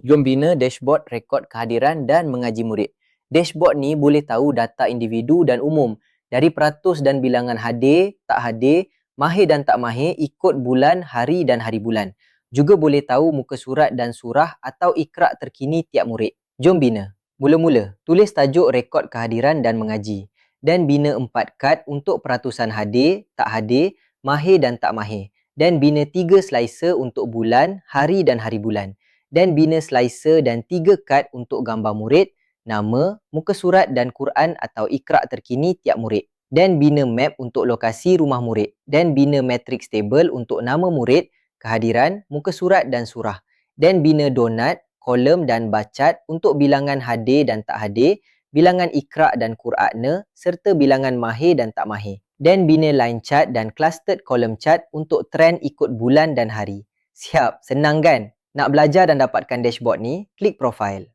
Jom bina dashboard rekod kehadiran dan mengaji murid. Dashboard ni boleh tahu data individu dan umum dari peratus dan bilangan hadir, tak hadir, mahir dan tak mahir ikut bulan, hari dan hari bulan. Juga boleh tahu muka surat dan surah atau ikrar terkini tiap murid. Jom bina. Mula-mula, tulis tajuk rekod kehadiran dan mengaji. Dan bina 4 kad untuk peratusan hadir, tak hadir, mahir dan tak mahir. Dan bina 3 slicer untuk bulan, hari dan hari bulan. Dan bina slicer dan 3 kad untuk gambar murid, nama, muka surat dan Quran atau ikrar terkini tiap murid. Dan bina map untuk lokasi rumah murid. Dan bina matrix table untuk nama murid, kehadiran, muka surat dan surah. Dan bina donat, kolom dan bacat untuk bilangan hadir dan tak hadir, bilangan ikrar dan Quran serta bilangan mahir dan tak mahir. Dan bina line chart dan clustered column chart untuk trend ikut bulan dan hari. Siap, senang kan? Nak belajar dan dapatkan dashboard ni, klik profile.